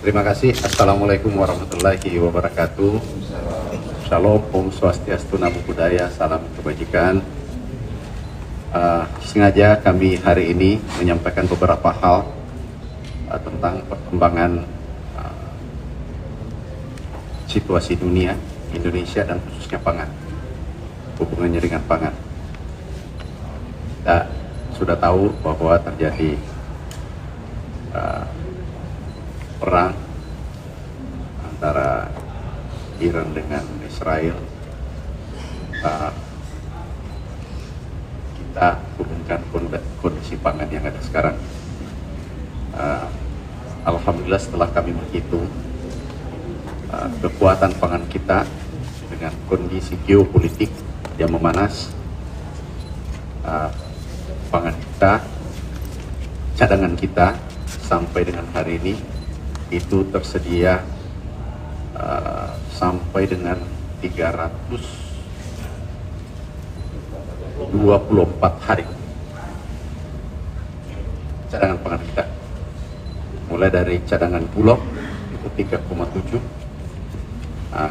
Terima kasih. Assalamualaikum warahmatullahi wabarakatuh. Shalom, Om Swastiastu, Namo Buddhaya, salam kebajikan. Sengaja kami hari ini menyampaikan beberapa hal tentang perkembangan situasi dunia, Indonesia dan khususnya pangan, hubungannya dengan pangan. Kita sudah tahu bahwa terjadi perang antara Iran dengan Israel. Kita hubungkan kondisi pangan yang ada sekarang. Alhamdulillah setelah kami menghitung kekuatan pangan kita dengan kondisi geopolitik yang memanas, pangan kita, cadangan kita sampai dengan hari ini itu tersedia sampai dengan 324 hari cadangan pangan kita, mulai dari cadangan Bulog itu 3,7,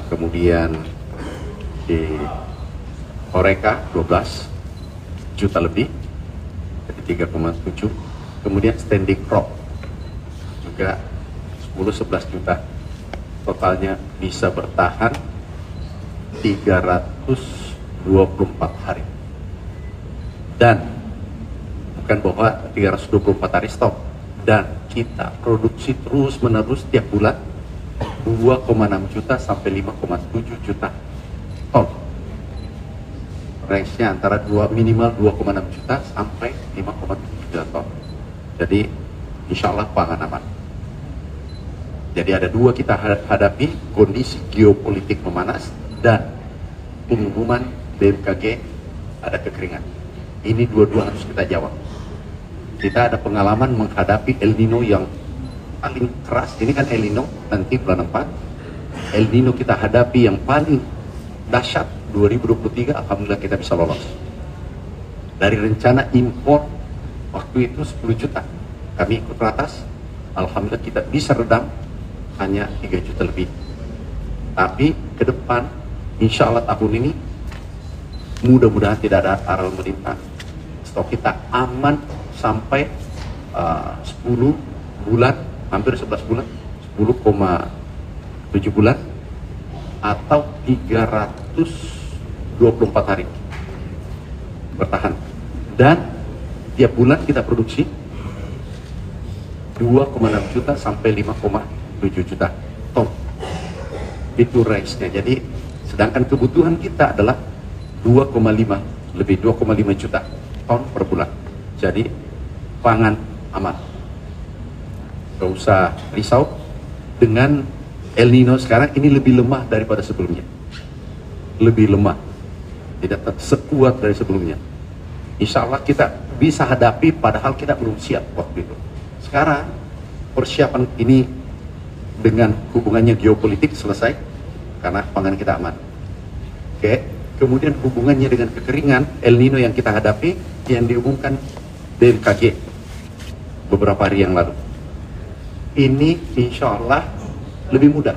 kemudian di Horeca 12 juta lebih, jadi 3,7, kemudian standing crop juga 10-11 juta, totalnya bisa bertahan 324 hari. Dan bukan bahwa 324 hari stop, dan kita produksi terus menerus tiap bulan 2,6 juta sampai 5,7 juta ton. Range-nya antara minimal 2,6 juta sampai 5,7 juta ton. Jadi insya Allah pangan aman. Jadi ada dua kita hadapi, kondisi geopolitik memanas dan pengumuman BMKG ada kekeringan. Ini dua-dua harus kita jawab. Kita ada pengalaman menghadapi El Nino yang paling keras. Ini kan El Nino nanti bulan 4. El Nino kita hadapi yang paling dahsyat 2023, alhamdulillah kita bisa lolos. Dari rencana impor waktu itu 10 juta, kami ikut ratas, alhamdulillah kita bisa redam hanya 3 juta lebih. Tapi ke depan insya Allah tahun ini mudah-mudahan tidak ada aral melintang, stok kita aman sampai 10 bulan, hampir 11 bulan, 10,7 bulan atau 324 hari bertahan. Dan tiap bulan kita produksi 2,6 juta sampai 5,7 juta ton. Itu range-nya. Jadi sedangkan kebutuhan kita adalah 2,5 juta ton per bulan. Jadi pangan aman. Gak usah risau. Dengan El Nino sekarang ini lebih lemah daripada sebelumnya. Lebih lemah. Tidak sekuat dari sebelumnya. Insya Allah kita bisa hadapi padahal kita belum siap waktu itu. Sekarang persiapan ini dengan hubungannya geopolitik selesai karena pangan kita aman. Oke, kemudian hubungannya dengan kekeringan El Nino yang kita hadapi yang diumumkan BMKG beberapa hari yang lalu. Ini insya Allah lebih mudah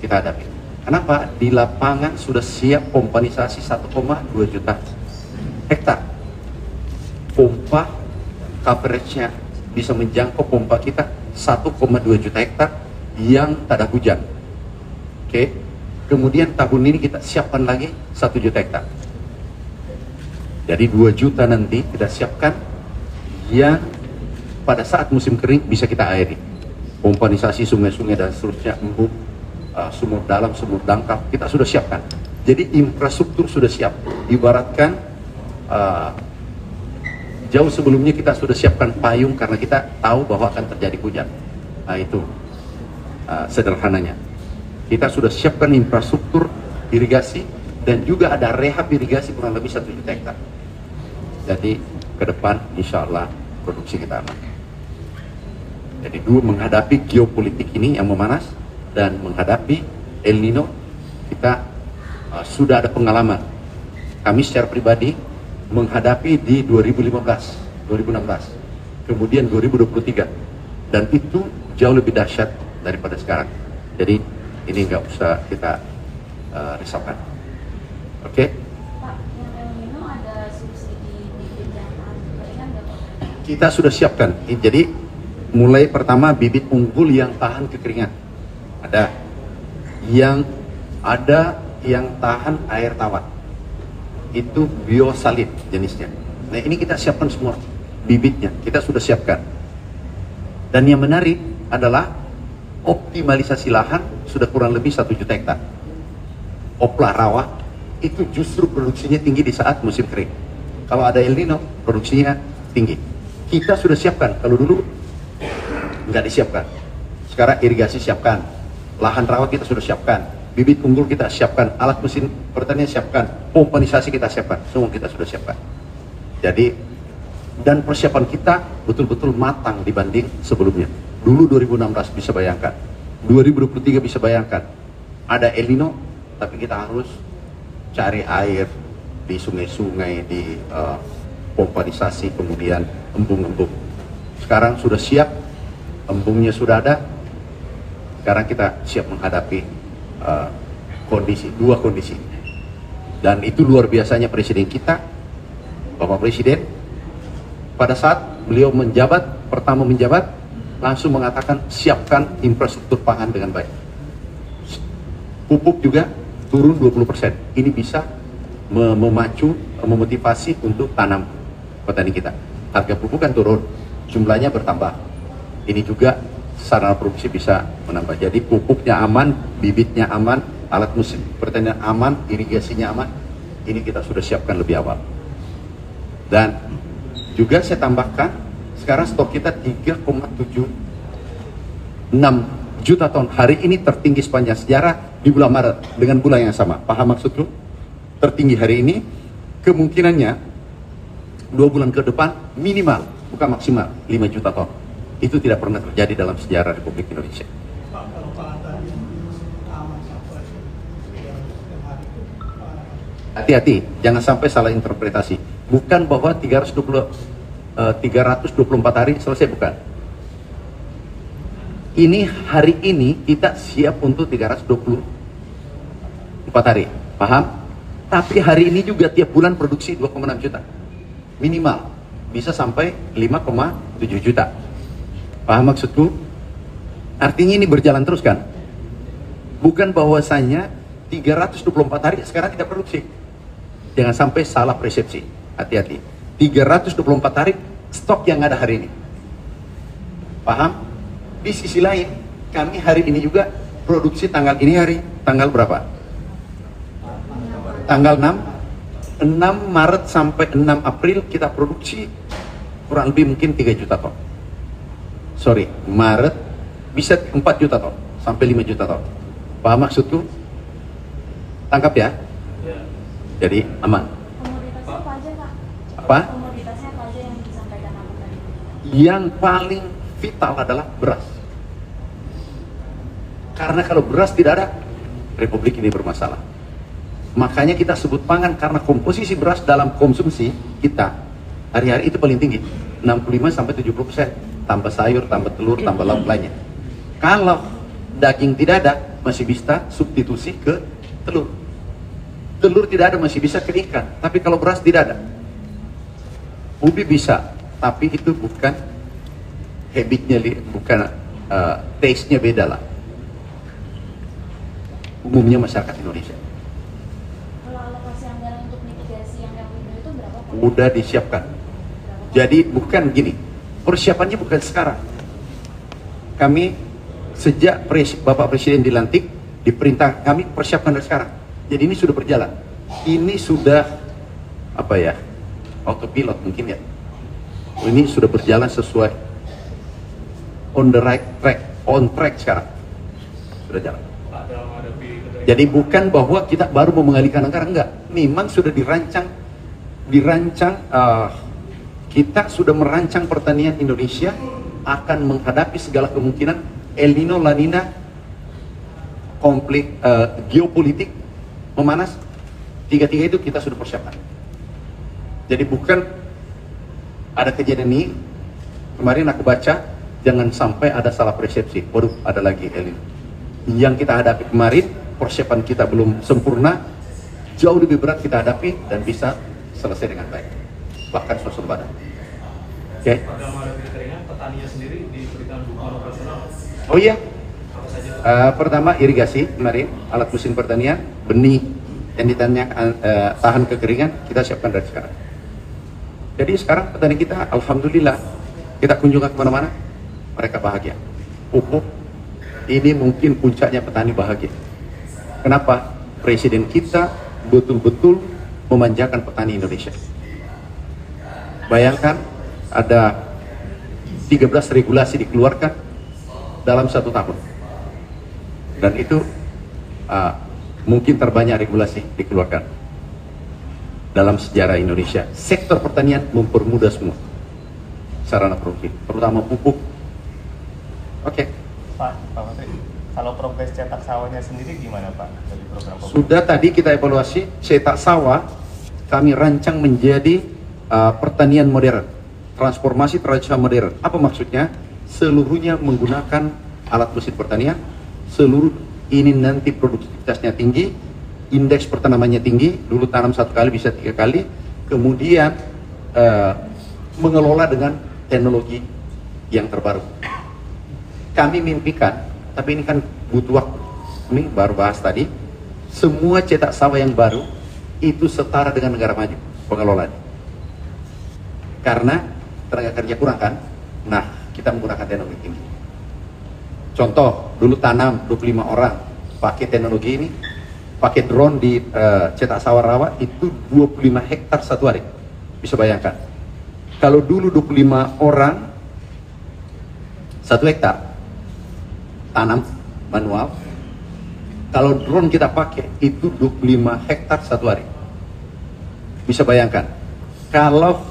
kita hadapi. Kenapa? Di lapangan sudah siap pompanisasi 1,2 juta hektar. Pompa coverage-nya bisa menjangkau pompa kita 1,2 juta hektar yang tak ada hujan. Oke. Kemudian tahun ini kita siapkan lagi 1 juta hektar. Jadi 2 juta nanti kita siapkan yang pada saat musim kering bisa kita airi. Pompanisasi sungai-sungai dan seterusnya, embung, sumur dalam, sumur dangkal, kita sudah siapkan. Jadi infrastruktur sudah siap. Ibaratkan jauh sebelumnya kita sudah siapkan payung karena kita tahu bahwa akan terjadi hujan. Nah itu sederhananya. Kita sudah siapkan infrastruktur irigasi dan juga ada rehab irigasi kurang lebih 1 juta hektar. Jadi ke depan insya Allah produksi kita aman. Jadi dua menghadapi geopolitik ini yang memanas dan menghadapi El Nino, kita sudah ada pengalaman. Kami secara pribadi menghadapi di 2015, 2016, kemudian 2023, dan itu jauh lebih dahsyat daripada sekarang. Jadi ini nggak usah kita risaukan. Oke? Pak, yang El Nino ada subsidi bibit yang tahan kekeringan nggak Pak? Kita sudah siapkan. Jadi mulai pertama bibit unggul yang tahan kekeringan. Ada yang tahan air tawar. Itu biosalin jenisnya. Nah ini kita siapkan semua bibitnya. Kita sudah siapkan. Dan yang menarik adalah optimalisasi lahan sudah kurang lebih 1 juta hektar. Opla rawa itu justru produksinya tinggi di saat musim kering. Kalau ada El Nino produksinya tinggi. Kita sudah siapkan. Kalau dulu nggak disiapkan. Sekarang irigasi siapkan. Lahan rawa kita sudah siapkan. Bibit unggul kita siapkan. Alat mesin pertanian siapkan. Pompanisasi kita siapkan. Semua kita sudah siapkan. Jadi dan persiapan kita betul-betul matang dibanding sebelumnya. Dulu 2016 bisa bayangkan. 2023 bisa bayangkan. Ada El Nino, tapi kita harus cari air di sungai-sungai, di pompanisasi, kemudian embung-embung. Sekarang sudah siap, embungnya sudah ada. Sekarang kita siap menghadapi dua kondisi. Dan itu luar biasanya Presiden kita, Bapak Presiden, pada saat beliau pertama menjabat, langsung mengatakan siapkan infrastruktur pangan dengan baik. Pupuk juga turun 20%. Ini bisa memacu, memotivasi untuk tanam petani kita. Harga pupuk kan turun, jumlahnya bertambah. Ini juga sarana produksi bisa menambah. Jadi pupuknya aman, bibitnya aman, alat mesin pertanian aman, irigasinya aman. Ini kita sudah siapkan lebih awal. Dan juga saya tambahkan, sekarang stok kita 3,76 juta ton. Hari ini tertinggi sepanjang sejarah di bulan Maret dengan bulan yang sama. Paham maksudku? Tertinggi hari ini, kemungkinannya 2 bulan ke depan minimal, bukan maksimal, 5 juta ton. Itu tidak pernah terjadi dalam sejarah Republik Indonesia. Pak, kalau Pak tadi aman sampai Hati-hati, jangan sampai salah interpretasi. Bukan bahwa 324 hari selesai, bukan. Ini hari ini kita siap untuk 324 hari, paham? Tapi hari ini juga tiap bulan produksi 2,6 juta. Minimal, bisa sampai 5,7 juta. Paham maksudku? Artinya ini berjalan terus kan? Bukan bahwasanya 324 hari sekarang tidak produksi. Jangan sampai salah persepsi. Hati-hati. 324 hari stok yang ada hari ini. Paham? Di sisi lain, kami hari ini juga produksi tanggal ini hari, tanggal berapa? Tanggal 6 Maret sampai 6 April kita produksi kurang lebih mungkin 3 juta ton. Sorry, Maret bisa 4 juta ton sampai 5 juta ton. Paham maksudku? Tangkap ya? Jadi aman. Komoditasnya apa aja Pak? Apa? Komoditasnya apa aja yang disampaikan Abang tadi? Yang paling vital adalah beras. Karena kalau beras tidak ada, Republik ini bermasalah. Makanya kita sebut pangan karena komposisi beras dalam konsumsi kita hari-hari itu paling tinggi, 65-70%. Tambah sayur, tambah telur, tambah lauk lainnya. Kalau daging tidak ada, masih bisa substitusi ke telur. Telur tidak ada, masih bisa ke ikan. Tapi kalau beras tidak ada. Ubi bisa, tapi itu bukan habitnya, bukan taste-nya beda lah. Umumnya masyarakat Indonesia. Kalau alokasi anggaran untuk mitigasi yang El Nino itu berapa Pak? Udah disiapkan. Jadi bukan gini, persiapannya bukan sekarang. Kami sejak Bapak Presiden dilantik, diperintah kami persiapkan dari sekarang. Jadi ini sudah berjalan. Ini sudah apa ya? Autopilot mungkin ya. Ini sudah berjalan sesuai on the right track, on track sekarang. Sudah jalan. Jadi bukan bahwa kita baru mau mengalihkan anggaran, enggak. Memang sudah dirancang kita sudah merancang pertanian Indonesia akan menghadapi segala kemungkinan El Nino, La Nina, konflik geopolitik memanas. Tiga-tiga itu kita sudah persiapkan. Jadi bukan ada kejadian ini, kemarin aku baca jangan sampai ada salah persepsi. Waduh, ada lagi El Nino. Yang kita hadapi kemarin, persiapan kita belum sempurna, jauh lebih berat kita hadapi dan bisa selesai dengan baik, bahkan swasembada. Oke? Pada malam kekeringan, petaninya sendiri diberikan dukungan operasional. Oh iya, Apa saja? pertama irigasi kemarin, alat mesin pertanian, benih yang ditanya tahan kekeringan kita siapkan dari sekarang. Jadi sekarang petani kita, alhamdulillah, kita kunjungan kemana-mana, mereka bahagia. Pupuk ini mungkin puncaknya petani bahagia. Kenapa? Presiden kita betul-betul memanjakan petani Indonesia. Bayangkan ada 13 regulasi dikeluarkan dalam 1 tahun, dan itu mungkin terbanyak regulasi dikeluarkan dalam sejarah Indonesia. Sektor pertanian mempermudah semua sarana produksi, terutama pupuk. Oke. Pak Menteri, kalau progres cetak sawahnya sendiri gimana Pak dari program pemerintah? Sudah tadi kita evaluasi cetak sawah, kami rancang menjadi pertanian modern, transformasi tradisional modern. Apa maksudnya? Seluruhnya menggunakan alat mesin pertanian, seluruh ini nanti produktivitasnya tinggi, indeks pertanamannya tinggi, dulu tanam 1 kali bisa 3 kali, kemudian mengelola dengan teknologi yang terbaru. Kami mimpikan, tapi ini kan butuh waktu, ini baru bahas tadi, semua cetak sawah yang baru itu setara dengan negara maju pengelolaan. Karena tenaga kerja kurang kan, nah kita menggunakan teknologi tinggi. Contoh, dulu tanam 25 orang, pakai teknologi ini, pakai drone di cetak sawah rawa itu 25 hektar 1 hari. Bisa bayangkan. Kalau dulu 25 orang 1 hektar tanam manual, kalau drone kita pakai itu 25 hektar 1 hari. Bisa bayangkan. Kalau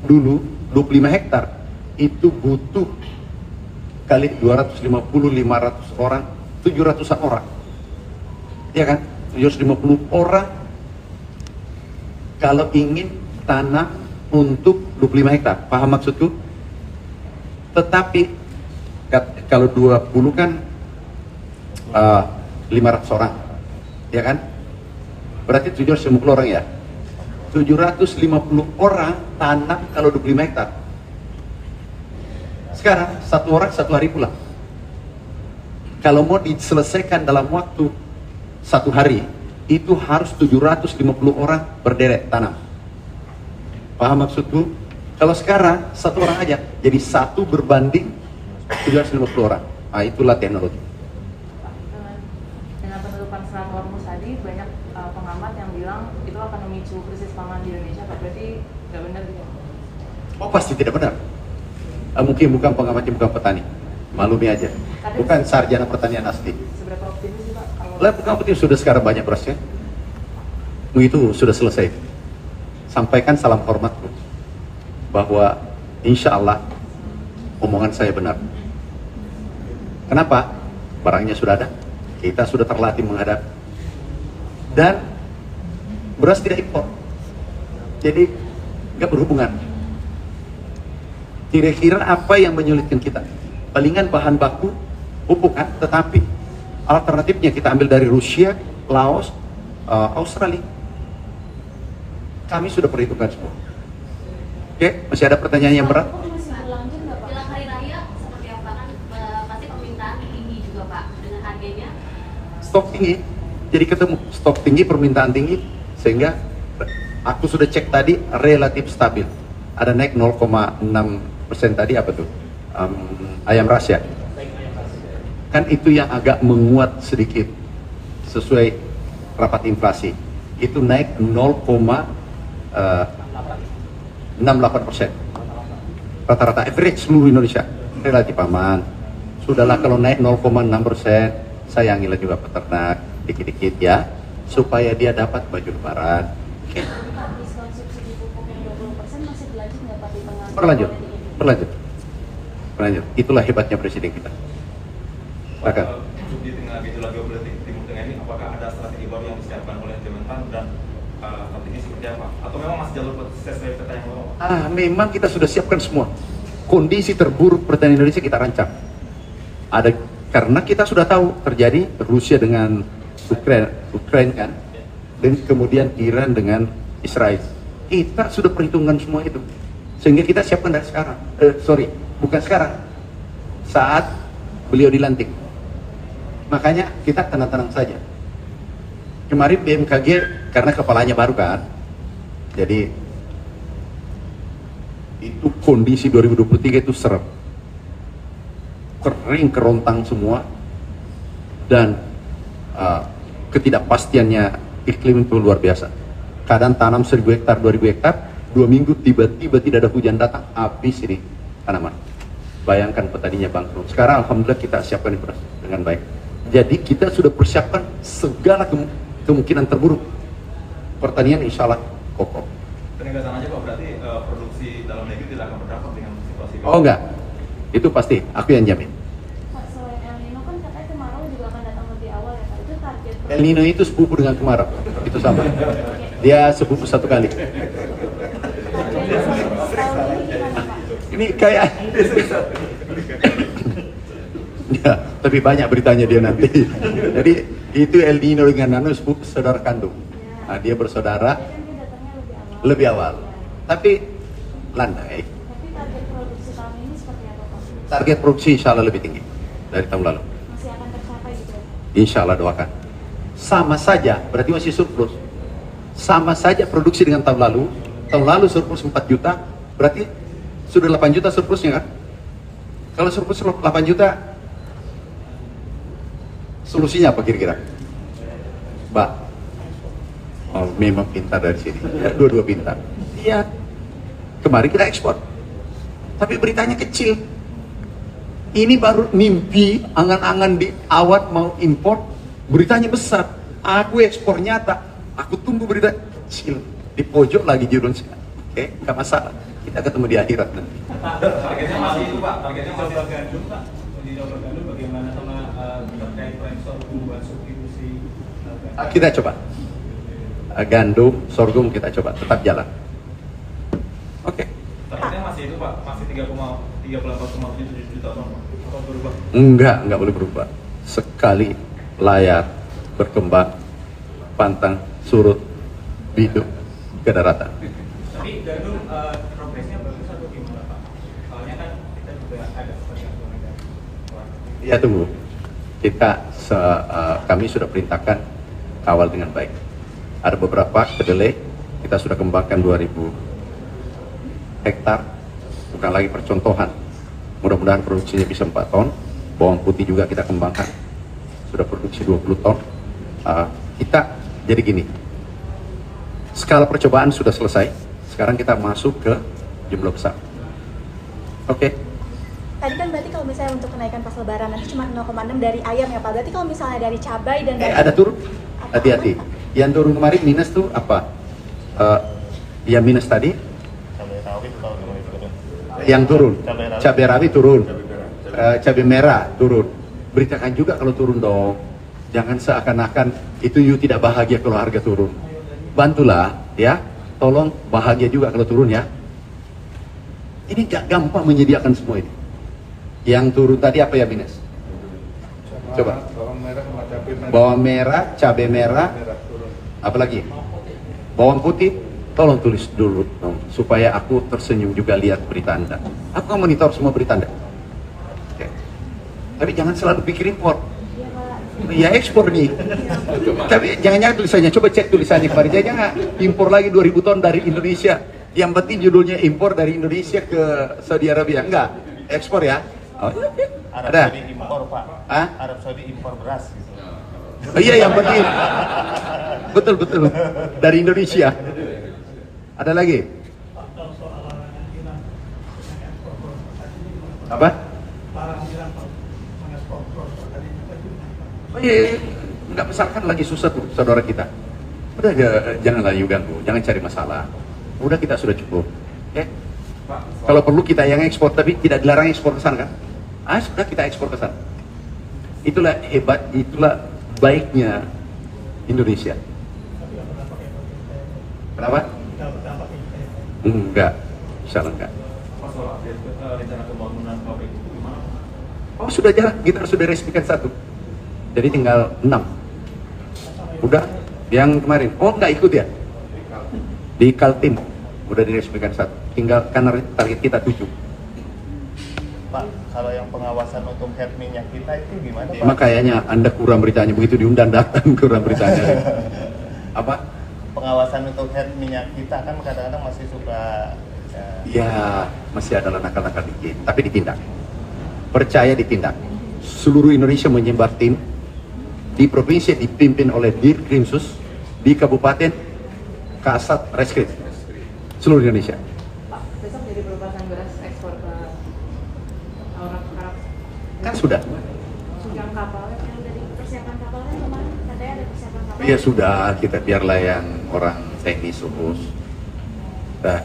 dulu 25 hektar itu butuh kali 250, 500 orang, 700-an orang. Ya kan? 750 orang kalau ingin tanam untuk 25 hektar. Paham maksudku? Tetapi kalau 20 kan 500 orang. Ya kan? Berarti 750 orang ya? 750 orang tanam kalau 25 hektar. Sekarang 1 orang 1 hari pulang. Kalau mau diselesaikan dalam waktu 1 hari, itu harus 750 orang berderet tanam. Paham maksudku? Kalau sekarang 1 orang aja, jadi 1 berbanding 750 orang. Nah, itulah teknologi. Dengan penutupan serat Hormuz tadi, banyak pengamat yang bilang itu akan memicu krisis pangan di Indonesia. Berarti nggak benar gitu? Oh, pasti tidak benar. Mungkin bukan pengamatnya, bukan petani. Maklumi aja. Bukan sarjana pertanian asli. Seberapa optimis sih Pak? Lah, bukan optimis, sudah sekarang banyak berasnya. Itu sudah selesai. Sampaikan salam hormatku bahwa insya Allah omongan saya benar. Kenapa? Barangnya sudah ada, kita sudah terlatih menghadapi, dan beras tidak impor, jadi nggak berhubungan. Kira-kira apa yang menyulitkan kita? Palingan bahan baku pupuk kan, tetapi alternatifnya kita ambil dari Rusia, Laos, Australia. Kami sudah perhitungkan semua. Oke, masih ada pertanyaan yang berat? Masih berlanjut nggak Pak? Jelang hari raya seperti apa kan pasti permintaan tinggi juga Pak dengan harganya. Stok tinggi, jadi ketemu stok tinggi, permintaan tinggi, sehingga aku sudah cek tadi relatif stabil. Ada naik 0,6% tadi, apa tuh? Ayam ras ya? Kan itu yang agak menguat sedikit sesuai rapat inflasi. Itu naik 0,68%. Rata-rata average seluruh Indonesia relatif aman. Sudahlah kalau naik 0,6%, sayangilah juga peternak dikit-dikit ya, supaya dia dapat baju lebaran. Oke. Pak, diskon subsidi pupuk yang 20% masih berlanjut nggak Pak di tengah? Berlanjut, berlanjut, berlanjut. Itulah hebatnya presiden kita. Silakan. Untuk di tengah gejolak geopolitik Timur Tengah ini, apakah ada strategi baru yang disiapkan oleh Kementan dan strategi seperti apa? Atau memang masih jalur sesuai peta yang lama? Memang kita sudah siapkan semua. kondisi terburuk pertanian Indonesia kita rancang. Ada karena kita sudah tahu terjadi Rusia dengan Ukraina kan, dan kemudian Iran dengan Israel. Kita sudah perhitungkan semua itu, sehingga kita siapkan dari sekarang. Bukan sekarang, saat beliau dilantik. Makanya kita tenang-tenang saja. Kemarin BMKG karena kepalanya baru kan, jadi itu kondisi 2023 itu serem, kering kerontang semua, dan ketidakpastiannya iklim itu luar biasa. Kadang tanam 1000 hektar, 2000 hektar, 2 minggu tiba-tiba tidak ada hujan datang, habis ini tanaman. Bayangkan petaninya bangkrut. Sekarang alhamdulillah kita siapkan dengan baik. Jadi kita sudah persiapkan segala kemungkinan terburuk. Pertanian insya Allah kokoh. Penegasan aja Pak, berarti produksi dalam negeri tidak akan berdampak dengan situasi Oh enggak, itu pasti, aku yang jamin. Pak, selain El Nino kan katanya kemarau juga akan datang lebih awal ya Pak, itu target El Nino itu sepupu dengan kemarau, itu sama. Dia sepupu satu kali. target tahun ini gimana Pak? Ini kayak ya, tapi banyak beritanya dia nanti. Jadi itu El Nino dengan Nano sepupu saudara kandung. Nah, dia bersaudara Kan dia datangnya lebih awal, tapi landai. Tapi target produksi tahun ini seperti apa Pak? Target produksi insya Allah lebih tinggi dari tahun lalu. Masih akan tercapai gitu ya? Insya Allah doakan. Sama saja, berarti masih surplus. Sama saja produksi dengan tahun lalu. Tahun lalu surplus 4 juta, berarti sudah 8 juta surplusnya kan? Kalau surplus 8 juta, solusinya apa kira-kira? Mbak, oh, memang pintar dari sini. Ya, dua-dua pintar. Iya, kemarin kita ekspor, tapi beritanya kecil. Ini baru mimpi, angan-angan di awat mau impor, beritanya besar. Aku ekspor nyata, aku tunggu berita kecil. Di pojok lagi judulnya. Oke, nggak masalah. Kita ketemu di akhirat nanti. Targetnya masih itu Pak, targetnya masih Coba gandum Pak, di coba gandum bagaimana sama terkait proyek hubungan substitusi Kita coba. Gandum, sorghum kita coba, tetap jalan. Oke. targetnya masih itu Pak, masih 38,7 juta ton Pak, atau berubah? Enggak boleh berubah. Sekali layar berkembang, pantang, surut, hidup ke daratan. Tapi gandum progresnya bagus atau gimana Pak? Soalnya kan kita juga ada seperti yang negara. Ya tunggu. Kami sudah perintahkan kawal dengan baik. Ada beberapa kedelai kita sudah kembangkan 2000 hektar, bukan lagi percontohan. Mudah-mudahan produksinya bisa 4 ton. Bawang putih juga kita kembangkan, sudah produksi 20 ton. Kita jadi gini, skala percobaan sudah selesai. Sekarang kita masuk ke jumlah besar. Oke. Tadi kan berarti kalau misalnya untuk kenaikan pas lebaran nanti cuma 0,6 dari ayam ya Pak. Berarti kalau misalnya dari cabai dan dari Ada turun? Apa? Hati-hati. Yang turun kemarin minus tuh apa? Yang minus tadi? Cabai rawit tahu dong itu turun. Yang turun. Cabai rawit. Cabai rawit turun. Cabai merah turun. Beritakan juga kalau turun dong. Jangan seakan-akan itu you tidak bahagia kalau harga turun. Bantulah ya. Tolong bahagia juga kalau turun ya. Ini gak gampang menyediakan semua ini. Yang turun tadi apa ya minus? Coba. Bawang merah, cabai merah, apa lagi? Bawang putih, tolong tulis dulu dong, supaya aku tersenyum juga lihat berita Anda. Aku akan monitor semua berita Anda. Oke. Tapi jangan selalu pikir impor. Ya ekspor nih. Tapi jangan tulisannya, coba cek tulisannya kemarin. Jangan impor lagi 2000 ton dari Indonesia. Yang penting judulnya impor dari Indonesia ke Saudi Arabia. Enggak, ekspor ya. Oh, Arab ada. Saudi impor Pak. Hah? Arab Saudi impor beras gitu. Oh, iya yang penting. Betul dari Indonesia. Ada lagi? Pak, kalau soal larangan Iran dengan ekspor produk tadi ini gimana? Apa? Larangan Iran Pak mengekspor produk tadi apa gimana Pak? Oh iya, nggak besarkan lagi susah tuh saudara kita. Udah janganlah you ganggu, jangan cari masalah. Udah kita sudah cukup. Ya. Pak, Kalau perlu kita yang ekspor tapi tidak dilarang ekspor ke sana kan? Sudah kita ekspor ke sana. Itulah hebat, itulah baiknya Indonesia. Tapi nggak berdampak ya bagi kita ya. Kenapa? Nggak berdampak ya kita ya. Enggak, insyaallah enggak. Pak, soal update rencana pembangunan pabrik itu gimana? Oh sudah jalan, kita sudah resmikan 1. Jadi tinggal 6. Udah, yang kemarin. Oh nggak ikut ya? Di Kaltim udah diresmikan 1. Tinggal karena target kita 7. Pak, kalau yang pengawasan untuk head minyak kita itu gimana Pak? Emang kayaknya Anda kurang beritanya, begitu diundang datang kurang beritanya. Apa? Pengawasan untuk head minyak kita kan kadang-kadang masih suka Ya, masih ada nakal-nakal dikit, tapi ditindak. Percaya ditindak. Seluruh Indonesia menyebar tim. Di provinsi dipimpin oleh Dirkrimsus, di kabupaten Kasat Reskrim. Seluruh Indonesia. Pak, besok jadi pelepasan beras ekspor ke Arab. Kan sudah. Yang kapalnya Yang dari persiapan kapalnya kemarin katanya ada persiapan kapal. Ya sudah, kita biarlah yang orang teknis urus. Nah,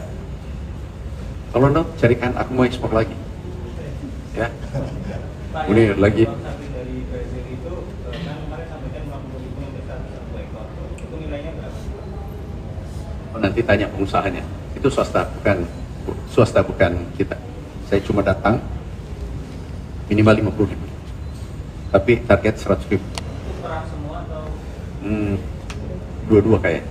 kalau no, carikan aku mau ekspor lagi. Ya. Pak, Ini lagi. sapi dari Brazil itu kan kemarin sampaikan 50.000 untuk satu ekor. Itu nilainya berapa? Oh, nanti tanya pengusahanya. Itu swasta bukan kita. Saya cuma datang minimal 50.000. Tapi target 100.000. Itu perah semua atau? Dua-dua kayak.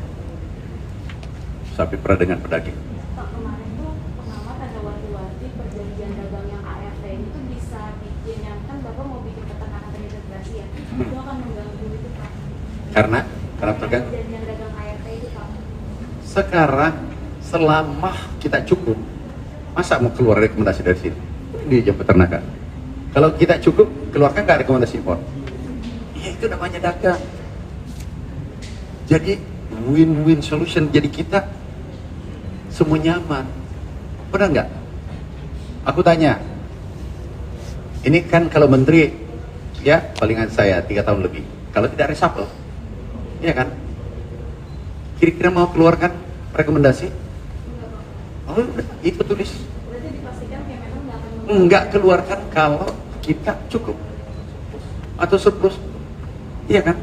Sapi perah dengan pedaging. Pak, kemarin tuh pengamat ada wanti-wanti perjanjian dagang yang AFT itu bisa bikin yang kan Bapak mau bikin peternakan terintegrasi ya. Itu akan mengganggu itu Pak. Karena terganggu. Perjanjian dagang AFT itu Pak. Sekarang selama kita cukup, masa mau keluar rekomendasi dari sini? Di jam peternakan. Kalau kita cukup, keluarkan nggak rekomendasi impor? Ya itu namanya dagang. Jadi win-win solution. Jadi kita semua nyaman. Benar nggak? Aku tanya. Ini kan kalau menteri, ya palingan saya 3 tahun lebih. Kalau tidak reshuffle, ya kan? Kira-kira mau keluarkan rekomendasi? Oh, udah, itu tulis. Berarti dipastikan kayak memang nggak akan Enggak keluarkan kalau kita cukup atau surplus, iya kan?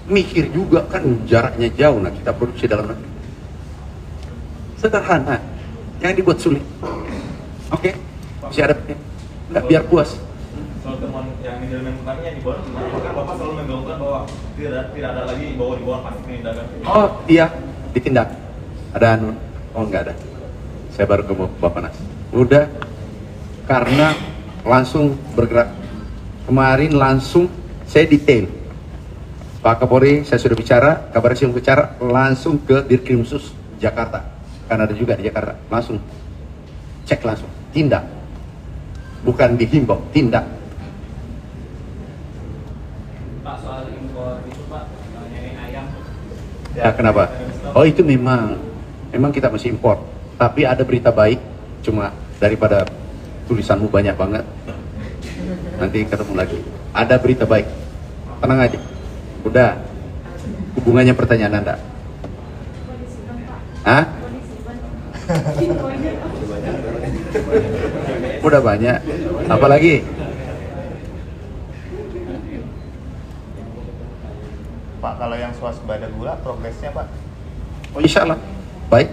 Mikir juga kan jaraknya jauh, nah kita produksi dalam negeri. Sederhana, jangan dibuat sulit. Oke, masih ada enggak biar puas. Soal temuan yang di dalam kemarin yang di bawah, kan Bapak selalu menggaungkan bahwa tidak ada lagi di bawah pasti penindakan. Oh iya, ditindak. Ada anu? Oh enggak ada. Saya baru ke Bapak Nas. Udah, karena langsung bergerak. Kemarin langsung saya detail. Pak Kapolri, saya sudah bicara, kabar saya bicara, langsung ke Dirkrimsus Jakarta. Karena ada juga di Jakarta. Langsung cek langsung, tindak. Bukan dihimbau, tindak. Pak, soal impor itu Pak, nenek ayam. Ya kenapa? Oh itu memang kita masih impor. Tapi ada berita baik, cuma daripada tulisanmu banyak banget, nanti ketemu lagi. Ada berita baik, tenang aja. Udah, hubungannya pertanyaan Anda. Hah? Udah banyak. Apalagi? Pak, kalau yang swasembada gula progresnya Pak? Oh insya Allah, baik.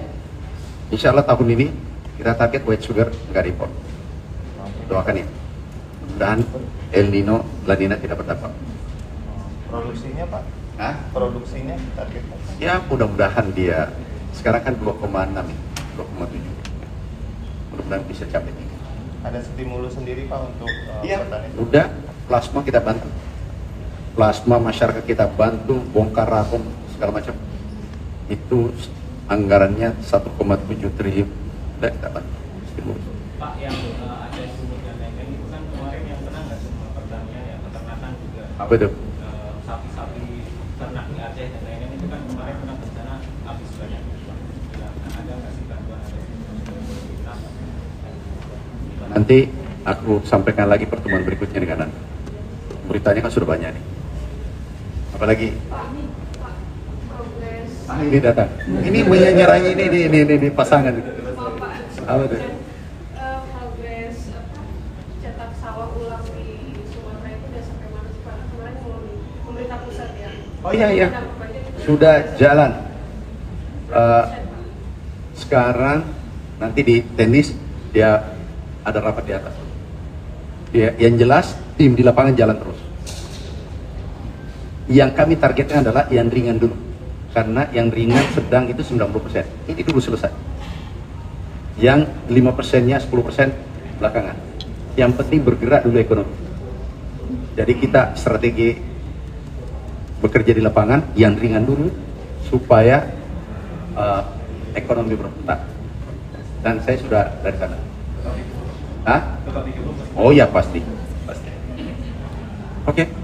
Insya Allah tahun ini kita target white sugar nggak diimpor. Doakan ya. Dan El Nino, La Nina tidak berdampak. Produksinya Pak? Hah? Produksinya targetnya? Ya mudah-mudahan dia sekarang kan 2,6 ya, 2,7. Mudah-mudahan bisa capai ini. Ada stimulus sendiri Pak untuk Iya, petani? udah plasma kita bantu. Plasma masyarakat kita bantu, bongkar rampung segala macam. Itu anggarannya 1,7 triliun. Udah kita bantu. Stimulus. Pak, yang ada sumur dan lain-lain itu kan kemarin yang kena nggak semua pertanian ya, peternakan juga. Apa itu? Sapi-sapi ternak di Aceh dan lain-lain itu kan kemarin kena bencana habis banyak. Ada nggak sih bantuan ada pemerintah? Nanti aku sampaikan lagi pertemuan berikutnya dengan Anda. Beritanya kan sudah banyak nih. Apalagi? Pak, ini Pak, progres Ini datang. Ini menyerangi ini pasangan. Bapak, Apa tuh? progres cetak sawah ulang di Sumatera itu udah sampai mana sih Pak? Kemarin kalau di pemerintah pusat ya. Oh iya. Ada budget itu Sudah jalan. berapa persen, Pak? Sekarang nanti di tenis dia ada rapat di atas. Ya, yang jelas tim di lapangan jalan terus. Yang kami targetnya adalah yang ringan dulu, karena yang ringan sedang itu 90%. Ini dulu selesai. Yang 5%-nya 10% belakangan. Yang penting bergerak dulu ekonomi. Jadi kita strategi bekerja di lapangan yang ringan dulu supaya ekonomi berputar. Dan saya sudah dari sana. Hah? Oh ya pasti. Oke.